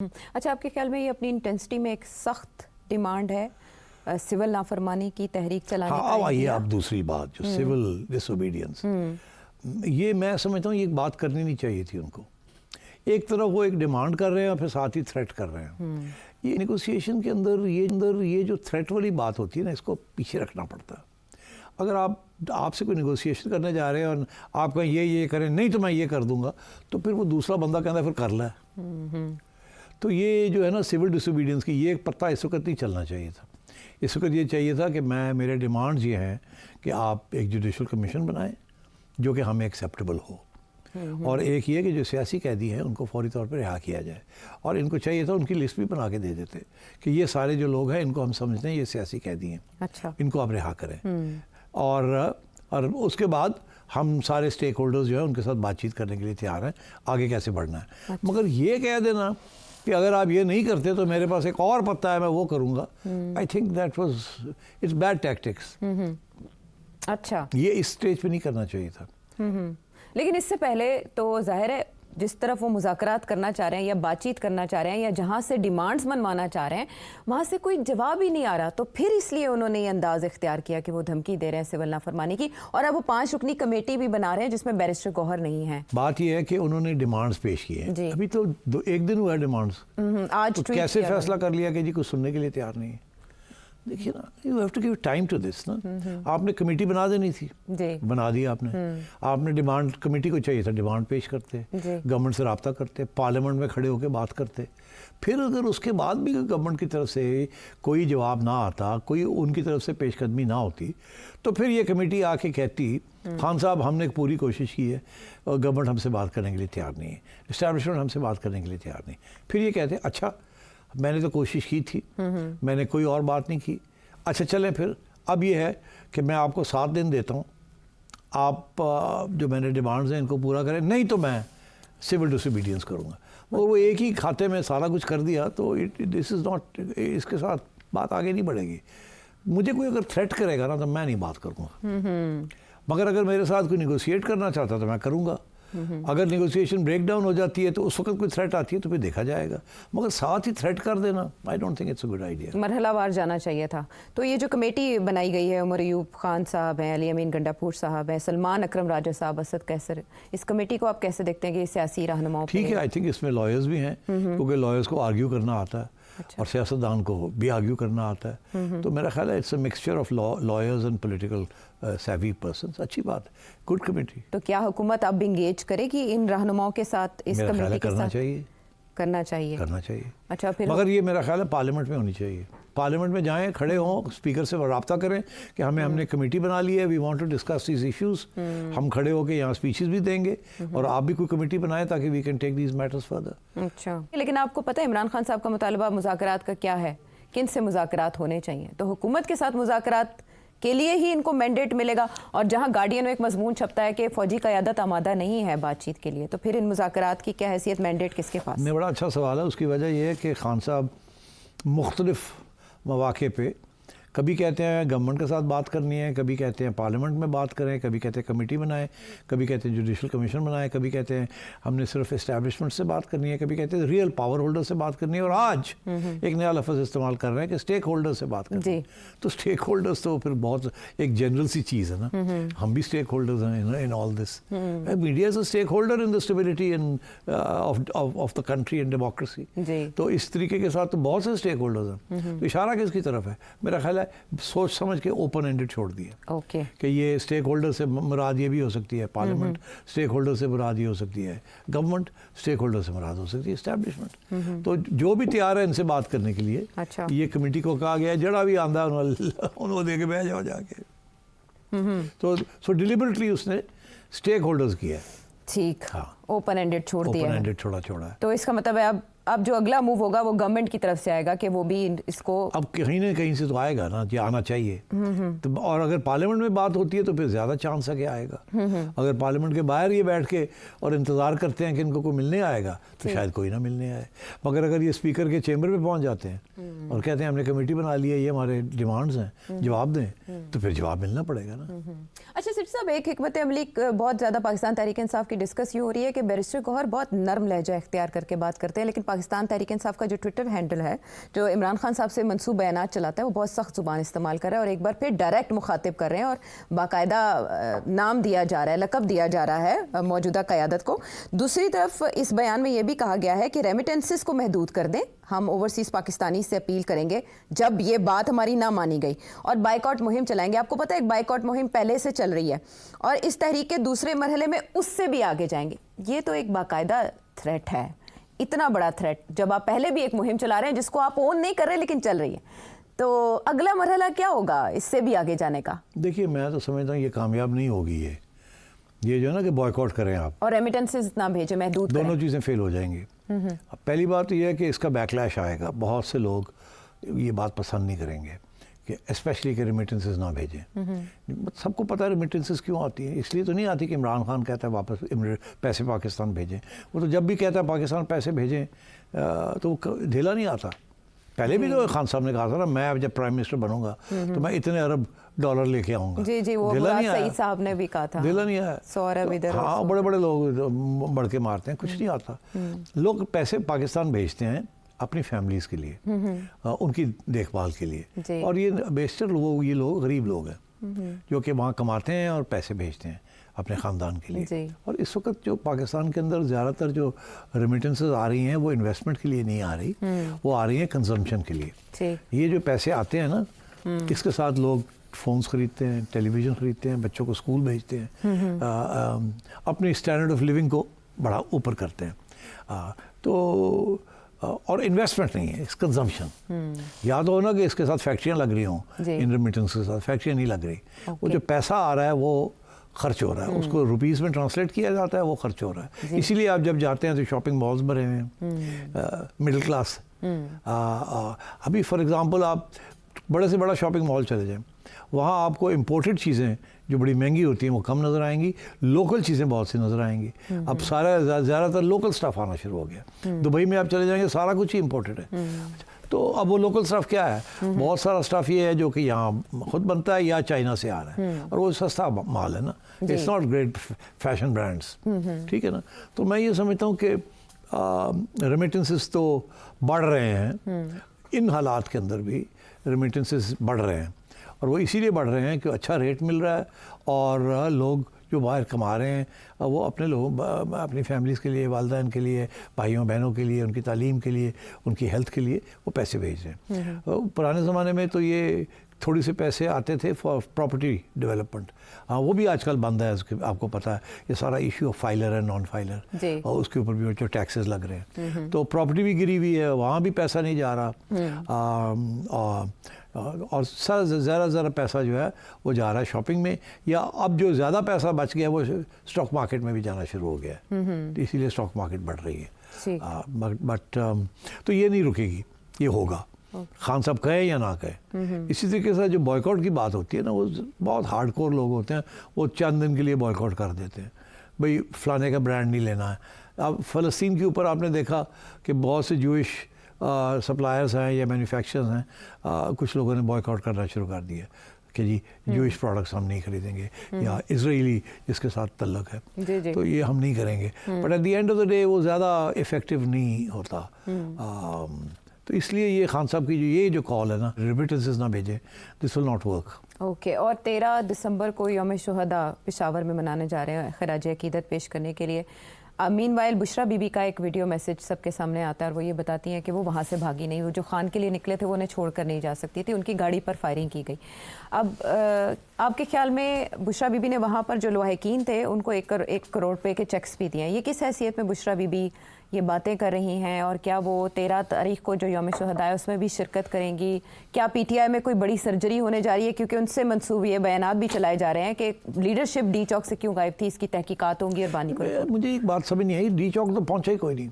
اچھا، آپ کے خیال میں یہ اپنی انٹینسٹی میں ایک سخت ڈیمانڈ ہے سول نافرمانی کی تحریک چلانے کا؟ ہاں آئیے اب دوسری بات جو سول ڈس اوبیڈینس، یہ میں سمجھتا ہوں یہ بات کرنی نہیں چاہیے تھی ان کو. ایک طرف وہ ایک ڈیمانڈ کر رہے ہیں اور پھر ساتھ ہی تھریٹ کر رہے ہیں. یہ نیگوسیشن کے اندر یہ جو تھریٹ والی بات ہوتی ہے نا، اس کو پیچھے رکھنا پڑتا ہے. اگر آپ سے کوئی نیگوسیشن کرنے جا رہے ہیں اور آپ کہیں یہ کریں، نہیں تو میں یہ کر دوں گا، تو پھر وہ دوسرا بندہ کہتا ہے پھر کر لے. تو یہ جو ہے نا سول ڈس اوبیڈینس کی یہ پتہ اس وقت نہیں چلنا چاہیے تھا. اس وقت یہ چاہیے تھا کہ میرے ڈیمانڈز یہ ہیں کہ آپ ایک جوڈیشل کمیشن بنائیں جو کہ ہمیں ایکسیپٹیبل ہو، اور ایک یہ کہ جو سیاسی قیدی ہیں ان کو فوری طور پر رہا کیا جائے. اور ان کو چاہیے تھا ان کی لسٹ بھی بنا کے دے دیتے کہ یہ سارے جو لوگ ہیں ان کو ہم سمجھتے ہیں یہ سیاسی قیدی ہیں، اچھا ان کو آپ رہا کریں. اور اس کے بعد ہم سارے اسٹیک ہولڈرز جو ہیں ان کے ساتھ بات چیت کرنے کے لیے تیار ہیں آگے کیسے بڑھنا ہے. مگر یہ کہہ دینا کہ اگر آپ یہ نہیں کرتے تو میرے پاس ایک اور پتہ ہے میں وہ کروں گا، I think that was it's bad tactics. اچھا، یہ اس اسٹیج پہ نہیں کرنا چاہیے تھا. لیکن اس سے پہلے تو ظاہر ہے جس طرف وہ مذاکرات کرنا چاہ رہے ہیں یا بات چیت کرنا چاہ رہے ہیں یا جہاں سے ڈیمانڈز منوانا چاہ رہے ہیں وہاں سے کوئی جواب ہی نہیں آ رہا، تو پھر اس لیے انہوں نے یہ انداز اختیار کیا کہ وہ دھمکی دے رہے ہیں سول نافرمانی کی. اور اب وہ 5 رکنی کمیٹی بھی بنا رہے ہیں جس میں بیرسٹر گوہر نہیں ہے. بات یہ ہے کہ انہوں نے ڈیمانڈز پیش کی ہیں، ابھی تو ایک دن ہوا ہے ڈیمانڈز، آج تو کیسے فیصلہ کر لیا کہ جی کچھ سننے کے لیے تیار نہیں ہے. دیکھیے نا، you have to give time to this نا. آپ نے کمیٹی بنا دینی تھی، بنا دی آپ نے ڈیمانڈ کمیٹی کو چاہیے تھا ڈیمانڈ پیش کرتے، گورنمنٹ سے رابطہ کرتے، پارلیمنٹ میں کھڑے ہو کے بات کرتے. پھر اگر اس کے بعد بھی گورنمنٹ کی طرف سے کوئی جواب نہ آتا، کوئی ان کی طرف سے پیش قدمی نہ ہوتی، تو پھر یہ کمیٹی آ کے کہتی خان صاحب ہم نے ایک پوری کوشش کی ہے اور گورنمنٹ ہم سے بات کرنے کے لیے تیار نہیں ہے، اسٹیبلشمنٹ ہم سے بات کرنے کے لیے تیار نہیں. پھر یہ کہتے اچھا میں نے تو کوشش کی تھی، میں نے کوئی اور بات نہیں کی. اچھا چلیں پھر اب یہ ہے کہ میں آپ کو 7 دن دیتا ہوں، آپ جو میں نے ڈیمانڈز ہیں ان کو پورا کریں، نہیں تو میں سول ڈس اوبیڈینس کروں گا. اور وہ ایک ہی کھاتے میں سارا کچھ کر دیا تو دس از ناٹ، اس کے ساتھ بات آگے نہیں بڑھے گی. مجھے کوئی اگر تھریٹ کرے گا نا تو میں نہیں بات کروں گا، مگر اگر میرے ساتھ کوئی نیگوشیٹ کرنا چاہتا تو میں کروں گا. اگر نیگوسیشن بریک ڈاؤن ہو جاتی ہے تو اس وقت کوئی تھریٹ آتی ہے تو پھر دیکھا جائے گا، مگر ساتھ ہی تھریٹ کر دینا I don't think it's a good idea. مرحلہ وار جانا چاہیے تھا. تو یہ جو کمیٹی بنائی گئی ہے، عمر ایوب خان صاحب ہیں، علی امین گنڈاپور صاحب ہیں، سلمان اکرم راجہ صاحب، اسد کیسر، اس کمیٹی کو آپ کیسے دیکھتے ہیں کہ یہ سیاسی رہنماؤں؟ ٹھیک ہے، آئی تھنک اس میں لائرز بھی ہیں کیونکہ لائرز کو آرگیو کرنا آتا ہے اور سیاستدان کو بھی آرگیو کرنا آتا ہے. تو میرا خیال ہے it's a mixture of lawyers and political savvy persons. اچھی بات ہے، گڈ کمیٹی. تو کیا حکومت اب انگیج کرے گی ان رہنماؤں کے ساتھ؟ اس کمیٹی کے ساتھ کرنا چاہیے. اچھا، پھر مگر یہ میرا خیال ہے پارلیمنٹ میں ہونی چاہیے. پارلیمنٹ میں جائیں، کھڑے ہوں، اسپیکر سے رابطہ کریں کہ ہم نے کمیٹی بنا لی ہے، we want to discuss these issues. ہم کھڑے ہو کے یہاں اسپیچز بھی دیں گے اور آپ بھی کوئی کمیٹی بنائیں تاکہ we can take these matters further. اچھا، لیکن آپ کو پتہ ہے عمران خان صاحب کا مطالبہ مذاکرات کا کیا ہے؟ کن سے مذاکرات ہونے چاہیے؟ تو حکومت کے ساتھ مذاکرات کے لیے ہی ان کو مینڈیٹ ملے گا، اور جہاں گارڈین میں ایک مضمون چھپتا ہے کہ فوجی قیادت آمادہ نہیں ہے بات چیت کے لیے، تو پھر ان مذاکرات کی کیا حیثیت، مینڈیٹ کس کے پاس؟ میں بڑا اچھا سوال ہے. اس کی وجہ یہ ہے کہ خان صاحب مختلف مواقع پہ کبھی کہتے ہیں گورنمنٹ کے ساتھ بات کرنی ہے، کبھی کہتے ہیں پارلیمنٹ میں بات کریں، کبھی کہتے ہیں کمیٹی بنائیں، کبھی کہتے ہیں جوڈیشل کمیشن بنائیں، کبھی کہتے ہیں ہم نے صرف اسٹیبلشمنٹ سے بات کرنی ہے، کبھی کہتے ہیں ریئل پاور ہولڈر سے بات کرنی ہے. اور آج ایک نیا لفظ استعمال کر رہے ہیں کہ اسٹیک ہولڈر سے بات کرنی ہے. تو اسٹیک ہولڈرز تو پھر بہت ایک جنرل سی چیز ہے نا. ہم بھی اسٹیک ہولڈرز ہیں in all this. Media is a stakeholder in the stability of the country and democracy. تو اس طریقے کے ساتھ تو بہت سے اسٹیک ہولڈرز ہیں. تو اشارہ کس کی طرف ہے؟ میرا خیال ہے سوچ سمجھ کے اوپن اینڈڈ چھوڑ دیا کہ یہ اسٹیک ہولڈر سے مراد یہ بھی ہو سکتی ہے پارلیمنٹ، اسٹیک ہولڈر سے مراد یہ ہو سکتی ہے گورنمنٹ، اسٹیک ہولڈر سے مراد ہو سکتی ہے اسٹیبلشمنٹ. تو جو بھی تیار ہے ان سے بات کرنے کے لیے یہ کمیٹی کو کہا گیا ہے جڑا بھی آندہ انہوں دے کے بہ جاؤ جا کے. تو سو ڈیلیبریٹلی اس نے اسٹیک ہولڈرز کیا ہے. ٹھیک، اوپن اینڈڈ چھوڑ دیا، اوپن اینڈڈ چھوڑا ہے. تو اس کا مطلب ہے اب جو اگلا موو ہوگا وہ گورنمنٹ کی طرف سے آئے گا کہ وہ بھی اس کو اب کہیں نہ کہیں سے تو آئے گا نا، یہ آنا چاہیے. اور اگر پارلیمنٹ میں بات ہوتی ہے تو پھر زیادہ چانس ہے کہ آئے گا. اگر پارلیمنٹ کے باہر یہ بیٹھ کے اور انتظار کرتے ہیں کہ ان کو کوئی ملنے آئے گا تو شاید کوئی نہ ملنے آئے. مگر اگر یہ اسپیکر کے چیمبر پہ پہنچ جاتے ہیں اور کہتے ہیں ہم نے کمیٹی بنا لی ہے، یہ ہمارے ڈیمانڈز ہیں، جواب دیں، تو پھر جواب ملنا پڑے گا نا. اچھا سر صاحب، ایک حکمت عملی بہت زیادہ پاکستان تحریک انصاف کی ڈسکس یہ ہو رہی ہے کہ بیرسٹر گوہر بہت نرم لہجہ اختیار کر کے بات کرتے ہیں، لیکن پاکستان تحریک انصاف کا جو ٹویٹر ہینڈل ہے جو عمران خان صاحب سے منسوب بیانات چلاتا ہے وہ بہت سخت زبان استعمال کر رہا ہے اور ایک بار پھر ڈائریکٹ مخاطب کر رہے ہیں اور باقاعدہ نام دیا جا رہا ہے, لقب دیا جا رہا ہے موجودہ قیادت کو. دوسری طرف اس بیان میں یہ بھی کہا گیا ہے کہ ریمیٹنسز کو محدود کر دیں, ہم اوورسیز پاکستانی سے اپیل کریں گے جب یہ بات ہماری نہ مانی گئی, اور بائیکاٹ مہم چلائیں گے. آپ کو پتہ ہے ایک بائیکاٹ مہم پہلے سے چل رہی ہے اور اس تحریک کے دوسرے مرحلے میں اس سے بھی آگے جائیں گے. یہ تو ایک باقاعدہ تھریٹ ہے, اتنا بڑا تھریٹ, جب آپ پہلے بھی ایک مہم چلا رہے ہیں جس کو آپ اون نہیں کر رہے لیکن چل رہی ہے, تو اگلا مرحلہ کیا ہوگا اس سے بھی آگے جانے کا؟ دیکھیے میں تو سمجھتا ہوں یہ کامیاب نہیں ہوگی, یہ جو ہے نا کہ بوائیکاٹ کریں آپ اور ریمیٹنسز نہ بھیجیں, محدود کریں, دونوں چیزیں فیل ہو جائیں گی. پہلی بات تو یہ ہے کہ اس کا بیکلیش آئے گا, بہت سے لوگ یہ بات پسند نہیں کریں گے کہ اسپیشلی کہ ریمیٹنسز نہ بھیجیں. سب کو پتہ ہے ریمیٹنسز کیوں آتی ہیں, اس لیے تو نہیں آتی کہ عمران خان کہتا ہے واپس پیسے پاکستان بھیجیں. وہ تو جب بھی کہتا ہے پاکستان پیسے بھیجیں تو ڈھیلا نہیں آتا. پہلے بھی تو خان صاحب نے کہا تھا نا میں اب جب پرائم منسٹر بنوں گا تو میں اتنے ارب ڈالر لے کے آؤں گا. جی وہ مراد سعید صاحب نے بھی کہا تھا, ڈھیلا نہیں آیا. 100 ارب ادھر, ہاں بڑے بڑے لوگ بڑھ کے مارتے ہیں, کچھ نہیں آتا. لوگ پیسے پاکستان بھیجتے ہیں اپنی فیملیز کے لیے, ان کی دیکھ بھال کے لیے, اور یہ بیشتر لوگ یہ لوگ غریب لوگ ہیں جو کہ وہاں کماتے ہیں اور پیسے بھیجتے ہیں اپنے خاندان کے لیے. اور اس وقت جو پاکستان کے اندر زیادہ تر جو ریمیٹنسز آ رہی ہیں وہ انویسٹمنٹ کے لیے نہیں آ رہی, وہ آ رہی ہیں کنزمپشن کے لیے. یہ جو پیسے آتے ہیں نا اس کے ساتھ لوگ فونز خریدتے ہیں, ٹیلی ویژن خریدتے ہیں, بچوں کو اسکول بھیجتے ہیں, اپنی اسٹینڈرڈ آف لیونگ کو بڑا اوپر کرتے ہیں. تو اور انویسٹمنٹ نہیں ہے, اس کنزمپشن. یاد ہو نا کہ اس کے ساتھ فیکٹریاں لگ رہی ہوں, ان ریمیٹنس کے ساتھ فیکٹریاں نہیں لگ رہی. وہ جو پیسہ آ رہا ہے وہ خرچ ہو رہا ہے, اس کو روپیز میں ٹرانسلیٹ کیا جاتا ہے, وہ خرچ ہو رہا ہے. اسی لیے آپ جب جاتے ہیں تو شاپنگ مالز بھرے ہوئے ہیں مڈل کلاس. ابھی فار ایگزامپل آپ بڑے سے بڑا شاپنگ مال چلے جائیں, وہاں آپ کو امپورٹڈ چیزیں جو بڑی مہنگی ہوتی ہیں وہ کم نظر آئیں گی, لوکل چیزیں بہت سی نظر آئیں گی. اب سارا زیادہ تر لوکل سٹف آنا شروع ہو گیا. دبئی میں آپ چلے جائیں گے سارا کچھ ہی امپورٹڈ ہے. تو اب وہ لوکل سٹف کیا ہے, بہت سارا سٹف یہ ہے جو کہ یہاں خود بنتا ہے یا چائنا سے آ رہا ہے, اور وہ سستا مال ہے نا, it's not great fashion brands. ٹھیک ہے نا. تو میں یہ سمجھتا ہوں کہ ریمیٹنسز تو بڑھ رہے ہیں, ان حالات کے اندر بھی ریمیٹنسز بڑھ رہے ہیں, اور وہ اسی لیے بڑھ رہے ہیں کہ اچھا ریٹ مل رہا ہے, اور لوگ جو باہر کما رہے ہیں وہ اپنے لوگوں اپنی فیملیز کے لیے, والدین کے لیے, بھائیوں بہنوں کے لیے, ان کی تعلیم کے لیے, ان کی ہیلتھ کے لیے وہ پیسے بھیج رہے ہیں. پرانے زمانے میں تو یہ تھوڑی سے پیسے آتے تھے فار پراپرٹی ڈیولپمنٹ, وہ بھی آج کل بند ہے. آپ کو پتہ ہے یہ سارا ایشو آف فائلر ہے نان فائلر, اور اس کے اوپر بھی جو ٹیکسز لگ رہے ہیں, تو پراپرٹی بھی گری ہوئی ہے, وہاں بھی پیسہ نہیں جا رہا. اور زیادہ پیسہ جو ہے وہ جا رہا ہے شاپنگ میں, یا اب جو زیادہ پیسہ بچ گیا وہ اسٹاک مارکیٹ میں بھی جانا شروع ہو گیا ہے. اسی لیے اسٹاک مارکیٹ بڑھ رہی ہے. بٹ تو یہ نہیں رکے گی, یہ ہوگا, خان صاحب کہیں یا نہ کہیں. اسی طریقے سے جو بوائیکاٹ کی بات ہوتی ہے نا, وہ بہت ہارڈ کور لوگ ہوتے ہیں, وہ چند دن کے لیے بوائیکاٹ کر دیتے ہیں, بھئی فلانے کا برانڈ نہیں لینا ہے. اب فلسطین کے اوپر آپ نے دیکھا کہ بہت سے جوئش سپلائرز ہیں یا مینوفیکچرز ہیں, کچھ لوگوں نے بوائیکاٹ کرنا شروع کر دیا کہ جی جوئش پروڈکٹس ہم نہیں خریدیں گے, یا اسرائیلی جس کے ساتھ تعلق ہے تو یہ ہم نہیں کریں گے. But at the end of the day وہ زیادہ افیکٹو نہیں ہوتا. تو اس لیے یہ خان صاحب کی یہ جو کال ہے نا, ریمیٹنسز نہ بھیجیں, دس ول ناٹ ورک. اوکے. اور 13 دسمبر کو یوم شہداء پشاور میں منانے جا رہے ہیں خراج عقیدت پیش کرنے کے لیے. مین وائل بشرا بی بی کا ایک ویڈیو میسج سب کے سامنے آتا ہے, اور وہ یہ بتاتی ہیں کہ وہ وہاں سے بھاگی نہیں, وہ جو خان کے لیے نکلے تھے وہ انہیں چھوڑ کر نہیں جا سکتی تھی, ان کی گاڑی پر فائرنگ کی گئی. اب آپ کے خیال میں بشرا بی بی نے وہاں پر جو لواحقین تھے ان کو 1 کروڑ روپے کے چیکس بھی دیے ہیں, یہ کس حیثیت میں بشرا بی بی یہ باتیں کر رہی ہیں, اور کیا وہ 13 تاریخ کو جو یوم شہداء ہے اس میں بھی شرکت کریں گی؟ کیا پی ٹی آئی میں کوئی بڑی سرجری ہونے جا رہی ہے؟ کیونکہ ان سے منسوب یہ بیانات بھی چلائے جا رہے ہیں کہ لیڈرشپ ڈی چوک سے کیوں غائب تھی, اس کی تحقیقات ہوں گی. اور بانی کو مجھے ایک بات سمجھ نہیں آئی, ڈی چوک تو پہنچا ہی کوئی نہیں.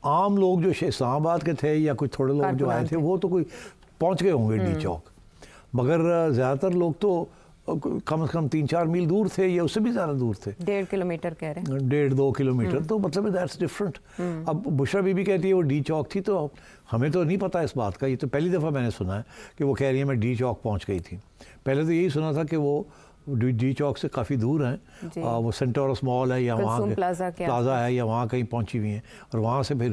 عام لوگ جو اسلام آباد کے تھے یا کچھ تھوڑے لوگ جو آئے تھے وہ تو کوئی پہنچ گئے ہوں گے ڈی چوک, مگر زیادہ تر لوگ تو کم از کم 3-4 میل دور تھے, یا اس سے بھی زیادہ دور تھے. 1.5 کلومیٹر کہہ رہے ہیں, 1.5-2 کلومیٹر. تو مطلب دیٹس ڈفرنٹ. اب بشرا بی بی کہتی ہے وہ ڈی چوک تھی, تو ہمیں تو نہیں پتہ اس بات کا, یہ تو پہلی دفعہ میں نے سنا ہے کہ وہ کہہ رہی ہے میں ڈی چوک پہنچ گئی تھی. پہلے تو یہی سنا تھا کہ وہ ڈی چوک سے کافی دور ہیں, وہ سینٹورس مال ہے یا وہاں پلازا ہے یا وہاں کہیں پہنچی ہوئی ہیں, اور وہاں سے پھر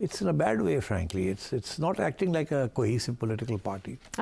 it's in a bad way, frankly. It's not acting like a cohesive political party.